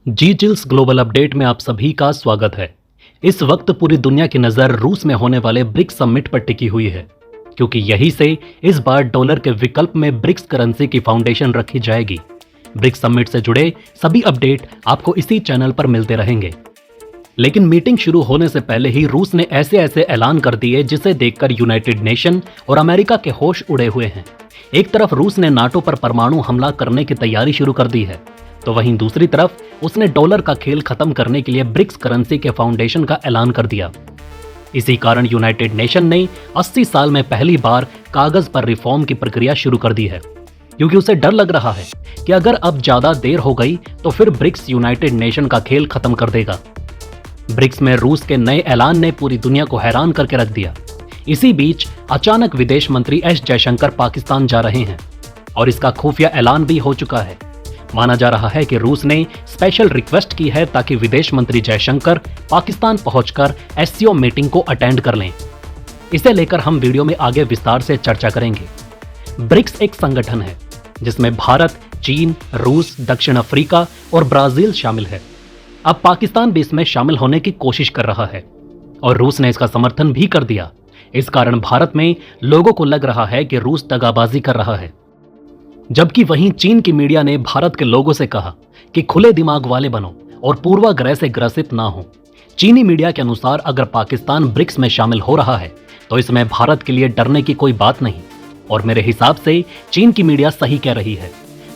जी chills global update में आप सभी का स्वागत है। इस वक्त पूरी दुनिया की नजर रूस में होने वाले ब्रिक्स समिट पर टिकी हुई है, क्योंकि यही से इस बार डॉलर के विकल्प में ब्रिक्स करेंसी की फाउंडेशन रखी जाएगी। ब्रिक्स समिट से जुड़े सभी अपडेट आपको इसी चैनल पर मिलते रहेंगे। लेकिन मीटिंग शुरू होने से पहले ही रूस ने ऐसे ऐसे ऐलान कर दिए जिसे देखकर यूनाइटेड नेशन और अमेरिका के होश उड़े हुए हैं। एक तरफ रूस ने नाटो पर परमाणु हमला करने की तैयारी शुरू कर दी है, तो वहीं दूसरी तरफ उसने डॉलर का खेल खत्म करने के लिए ब्रिक्स करेंसी के फाउंडेशन का ऐलान कर दिया। इसी कारण यूनाइटेड नेशन ने 80 साल में पहली बार कागज पर रिफॉर्म की प्रक्रिया शुरू कर दी है, क्योंकि उसे डर लग रहा है कि अगर अब ज्यादा देर हो गई तो फिर ब्रिक्स यूनाइटेड नेशन का खेल खत्म कर देगा। ब्रिक्स में रूस के नए ऐलान ने पूरी दुनिया को हैरान करके रख दिया। इसी बीच अचानक विदेश मंत्री एस जयशंकर पाकिस्तान जा रहे हैं और इसका खुफिया ऐलान भी हो चुका है। माना जा रहा है कि रूस ने स्पेशल रिक्वेस्ट की है ताकि विदेश मंत्री जयशंकर पाकिस्तान पहुंचकर एससीओ मीटिंग को अटेंड कर लें। इसे लेकर हम वीडियो में आगे विस्तार से चर्चा करेंगे। ब्रिक्स एक संगठन है जिसमें भारत, चीन, रूस, दक्षिण अफ्रीका और ब्राजील शामिल है। अब पाकिस्तान भी इसमें शामिल होने की कोशिश कर रहा है और रूस ने इसका समर्थन भी कर दिया। इस कारण भारत में लोगों को लग रहा है कि रूस दगाबाजी कर रहा है, जबकि वहीं चीन की मीडिया ने भारत के लोगों से कहा कि खुले दिमाग वाले बनो और पूर्वाग्रह से ग्रसित ना हो। चीनी मीडिया के अनुसार अगर पाकिस्तान ब्रिक्स में शामिल हो रहा है तो इसमें भारत के लिए डरने की कोई बात नहीं, और मेरे हिसाब से चीन की मीडिया सही कह रही है।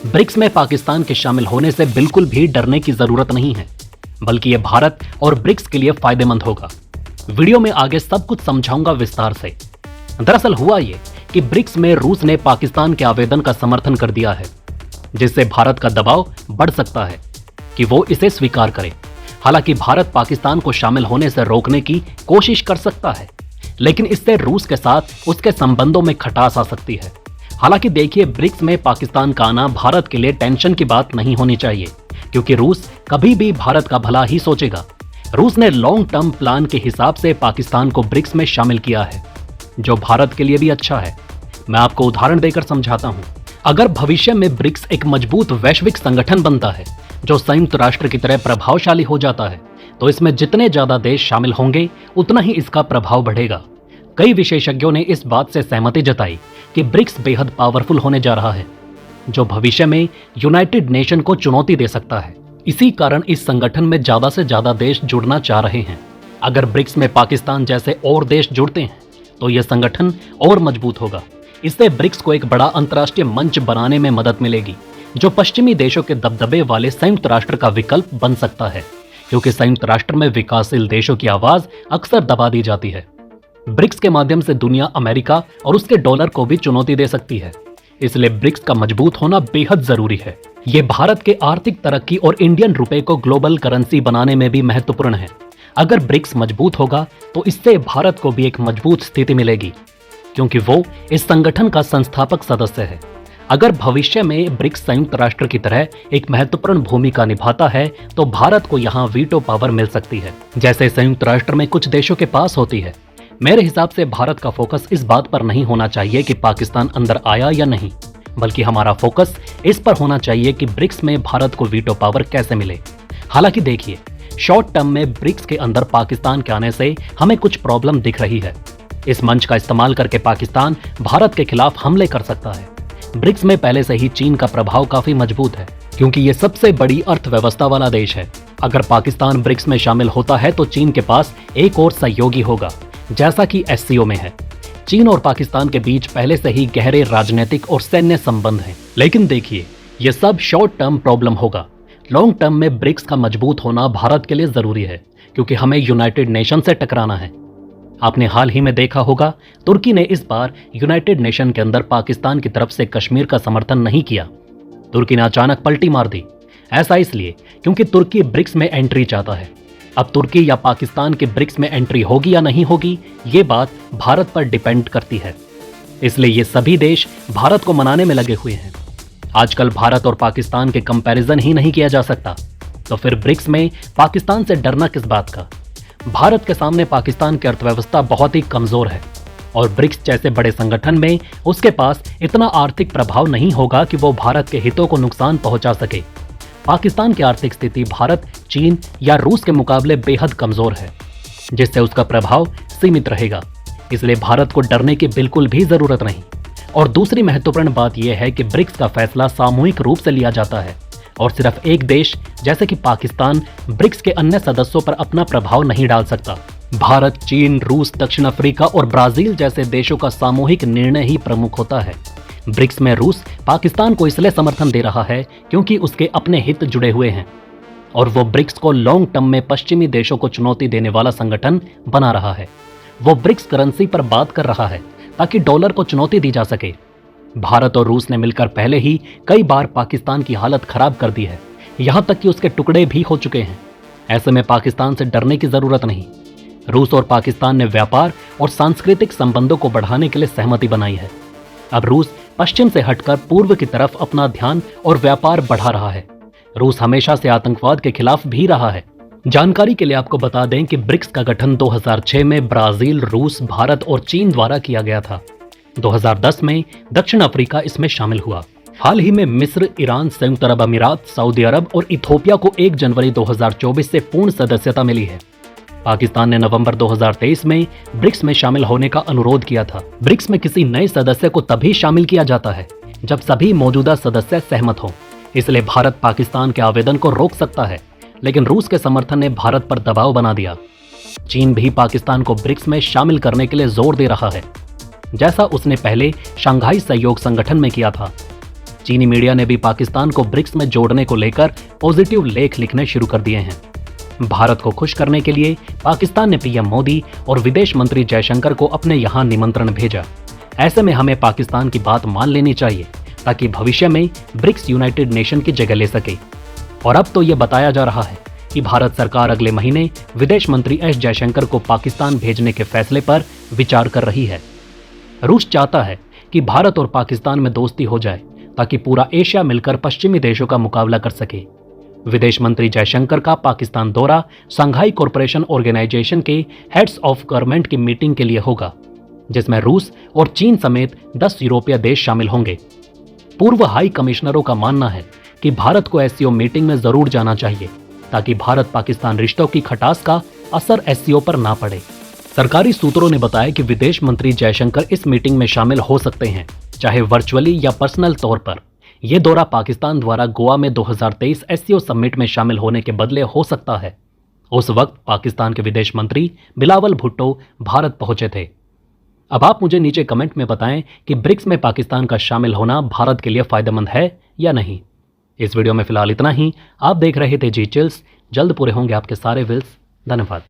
ब्रिक्स में पाकिस्तान के शामिल होने से बिल्कुल भी डरने की जरूरत नहीं है, बल्कि यह भारत और ब्रिक्स के लिए फायदेमंद होगा। वीडियो में आगे सब कुछ समझाऊंगा विस्तार से। दरअसल हुआ ये कि ब्रिक्स में रूस ने पाकिस्तान के आवेदन का समर्थन कर दिया है, जिससे भारत का दबाव बढ़ सकता है कि वो इसे स्वीकार करे। हालांकि भारत पाकिस्तान को शामिल होने से रोकने की कोशिश कर सकता है, लेकिन इससे रूस के साथ उसके संबंधों में खटास आ सकती है। हालांकि देखिए, ब्रिक्स में पाकिस्तान का आना भारत के लिए टेंशन की बात नहीं होनी चाहिए, क्योंकि रूस कभी भी भारत का भला ही सोचेगा। रूस ने लॉन्ग टर्म प्लान के हिसाब से पाकिस्तान को ब्रिक्स में शामिल किया है, जो भारत के लिए भी अच्छा है। मैं आपको उदाहरण देकर समझाता हूं। अगर भविष्य में ब्रिक्स एक मजबूत वैश्विक संगठन बनता है जो संयुक्त राष्ट्र की तरह प्रभावशाली हो जाता है, तो इसमें जितने ज्यादा देश शामिल होंगे उतना ही इसका प्रभाव बढ़ेगा। कई विशेषज्ञों ने इस बात से सहमति जताई कि ब्रिक्स बेहद पावरफुल होने जा रहा है, जो भविष्य में यूनाइटेड नेशन को चुनौती दे सकता है। इसी कारण इस संगठन में ज्यादा से ज्यादा देश जुड़ना चाह रहे हैं। अगर ब्रिक्स में पाकिस्तान जैसे और देश जुड़ते हैं तो यह संगठन और मजबूत होगा। इससे ब्रिक्स को एक बड़ा अंतर्राष्ट्रीय मंच बनाने में मदद मिलेगी, जो पश्चिमी देशों के दबदबे वाले संयुक्त राष्ट्र का विकल्प बन सकता है, क्योंकि संयुक्त राष्ट्र में विकासशील देशों की आवाज अक्सर दबा दी जाती है। ब्रिक्स के माध्यम से दुनिया अमेरिका और उसके डॉलर को भी चुनौती दे सकती है, इसलिए ब्रिक्स का मजबूत होना बेहद जरूरी है। ये भारत के आर्थिक तरक्की और इंडियन रुपए को ग्लोबल करेंसी बनाने में भी महत्वपूर्ण है। अगर ब्रिक्स मजबूत होगा तो इससे भारत को भी एक मजबूत स्थिति मिलेगी, क्योंकि वो इस संगठन का संस्थापक सदस्य है। अगर भविष्य में ब्रिक्स संयुक्त राष्ट्र की तरह एक महत्वपूर्ण भूमिका निभाता है तो भारत को यहाँ वीटो पावर मिल सकती है, जैसे संयुक्त राष्ट्र में कुछ देशों के पास होती है। मेरे हिसाब से भारत का फोकस इस बात पर नहीं होना चाहिए कि पाकिस्तान अंदर आया या नहीं, बल्कि हमारा फोकस इस पर होना चाहिए कि ब्रिक्स में भारत को वीटो पावर कैसे मिले। हालांकि देखिए, शॉर्ट टर्म में ब्रिक्स के अंदर पाकिस्तान के आने से हमें कुछ प्रॉब्लम दिख रही है। इस मंच का इस्तेमाल करके पाकिस्तान भारत के खिलाफ हमले कर सकता है। ब्रिक्स में पहले से ही चीन का प्रभाव काफी मजबूत है, क्योंकि ये सबसे बड़ी अर्थव्यवस्था वाला देश है। अगर पाकिस्तान ब्रिक्स में शामिल होता है तो चीन के पास एक और सहयोगी होगा, जैसा कि एससीओ में है। चीन और पाकिस्तान के बीच पहले से ही गहरे राजनीतिक और सैन्य संबंध हैं। लेकिन देखिए, यह सब शॉर्ट टर्म प्रॉब्लम होगा। लॉन्ग टर्म में ब्रिक्स का मजबूत होना भारत के लिए जरूरी है, क्योंकि हमें यूनाइटेड नेशन से टकराना है। आपने हाल ही में देखा होगा, तुर्की ने इस बार यूनाइटेड नेशन के अंदर पाकिस्तान की तरफ से कश्मीर का समर्थन नहीं किया। तुर्की ने अचानक पलटी मार दी। ऐसा इसलिए क्योंकि तुर्की ब्रिक्स में एंट्री चाहता है। अब तुर्की या पाकिस्तान के ब्रिक्स में एंट्री होगी या नहीं होगी, ये बात भारत पर डिपेंड करती है। इसलिए ये सभी देश भारत को मनाने में लगे हुए हैं। आजकल भारत और पाकिस्तान के कंपैरिजन ही नहीं किया जा सकता, तो फिर ब्रिक्स में पाकिस्तान से डरना किस बात का। भारत के सामने पाकिस्तान की अर्थव्यवस्था बहुत ही कमजोर है और ब्रिक्स जैसे बड़े संगठन में उसके पास इतना आर्थिक प्रभाव नहीं होगा कि वो भारत के हितों को नुकसान पहुंचा सके। पाकिस्तान की आर्थिक स्थिति भारत, चीन या रूस के मुकाबले बेहद कमजोर है, जिससे उसका प्रभाव सीमित रहेगा। इसलिए भारत को डरने की बिल्कुल भी जरूरत नहीं। और दूसरी महत्वपूर्ण बात यह है कि ब्रिक्स का फैसला सामूहिक रूप से लिया जाता है और सिर्फ एक देश जैसे कि पाकिस्तान ब्रिक्स के अन्य सदस्यों पर अपना प्रभाव नहीं डाल सकता। भारत, चीन, रूस, दक्षिण अफ्रीका और ब्राजील जैसे देशों का सामूहिक निर्णय ही प्रमुख होता है। ब्रिक्स में रूस पाकिस्तान को इसलिए समर्थन दे रहा है क्योंकि उसके अपने हित जुड़े हुए हैं और वो ब्रिक्स को लॉन्ग टर्म में पश्चिमी देशों को चुनौती देने वाला संगठन बना रहा है। वो ब्रिक्स करेंसी पर बात कर रहा है ताकि डॉलर को चुनौती दी जा सके। भारत और रूस ने मिलकर पहले ही कई बार पाकिस्तान की हालत खराब कर दी है, यहां तक कि उसके टुकड़े भी हो चुके हैं। ऐसे में पाकिस्तान से डरने की जरूरत नहीं। रूस और पाकिस्तान ने व्यापार और सांस्कृतिक संबंधों को बढ़ाने के लिए सहमति बनाई है। अब रूस पश्चिम से हटकर पूर्व की तरफ अपना ध्यान और व्यापार बढ़ा रहा है। रूस हमेशा से आतंकवाद के खिलाफ भी रहा है। जानकारी के लिए आपको बता दें कि ब्रिक्स का गठन 2006 में ब्राजील, रूस, भारत और चीन द्वारा किया गया था। 2010 में दक्षिण अफ्रीका इसमें शामिल हुआ। हाल ही में मिस्र, ईरान, संयुक्त अरब अमीरात, सऊदी अरब और इथोपिया को 1 जनवरी 2024 से पूर्ण सदस्यता मिली है। पाकिस्तान ने नवंबर 2023 में ब्रिक्स में शामिल होने का अनुरोध किया था। ब्रिक्स में किसी नए सदस्य को तभी शामिल किया जाता है जब सभी मौजूदा सदस्य सहमत हों। इसलिए भारत पाकिस्तान के आवेदन को रोक सकता है, लेकिन रूस के समर्थन ने भारत पर दबाव बना दिया। चीन भी पाकिस्तान को ब्रिक्स में शामिल करने के लिए जोर दे रहा है, जैसा उसने पहले शंघाई सहयोग संगठन में किया था। चीनी मीडिया ने भी पाकिस्तान को ब्रिक्स में जोड़ने को लेकर पॉजिटिव लेख लिखने शुरू कर दिए हैं। भारत को खुश करने के लिए पाकिस्तान ने पीएम मोदी और विदेश मंत्री जयशंकर को अपने यहां निमंत्रण भेजा। ऐसे में हमें पाकिस्तान की बात मान लेनी चाहिए ताकि भविष्य में ब्रिक्स यूनाइटेड नेशन की जगह ले सके। और अब तो यह बताया जा रहा है कि भारत सरकार अगले महीने विदेश मंत्री एस जयशंकर को पाकिस्तान भेजने के फैसले पर विचार कर रही है। रूस चाहता है कि भारत और पाकिस्तान में दोस्ती हो जाए ताकि पूरा एशिया मिलकर पश्चिमी देशों का मुकाबला कर सके। विदेश मंत्री जयशंकर का पाकिस्तान दौरा शंघाई कॉरपोरेशन ऑर्गेनाइजेशन के हेड्स ऑफ गवर्नमेंट की मीटिंग के लिए होगा, जिसमें रूस और चीन समेत 10 यूरोपीय देश शामिल होंगे। पूर्व हाई कमिश्नरों का मानना है कि भारत को एससीओ मीटिंग में जरूर जाना चाहिए ताकि भारत पाकिस्तान रिश्तों की खटास का असर एससीओ पर ना पड़े। सरकारी सूत्रों ने बताया कि विदेश मंत्री जयशंकर इस मीटिंग में शामिल हो सकते हैं, चाहे वर्चुअली या पर्सनल तौर पर। यह दौरा पाकिस्तान द्वारा गोवा में 2023 एससीओ समिट में शामिल होने के बदले हो सकता है। उस वक्त पाकिस्तान के विदेश मंत्री बिलावल भुट्टो भारत पहुंचे थे। अब आप मुझे नीचे कमेंट में बताएं कि ब्रिक्स में पाकिस्तान का शामिल होना भारत के लिए फायदेमंद है या नहीं। इस वीडियो में फिलहाल इतना ही। आप देख रहे थे जी चिल्स। जल्द पूरे होंगे आपके सारे विल्स। धन्यवाद।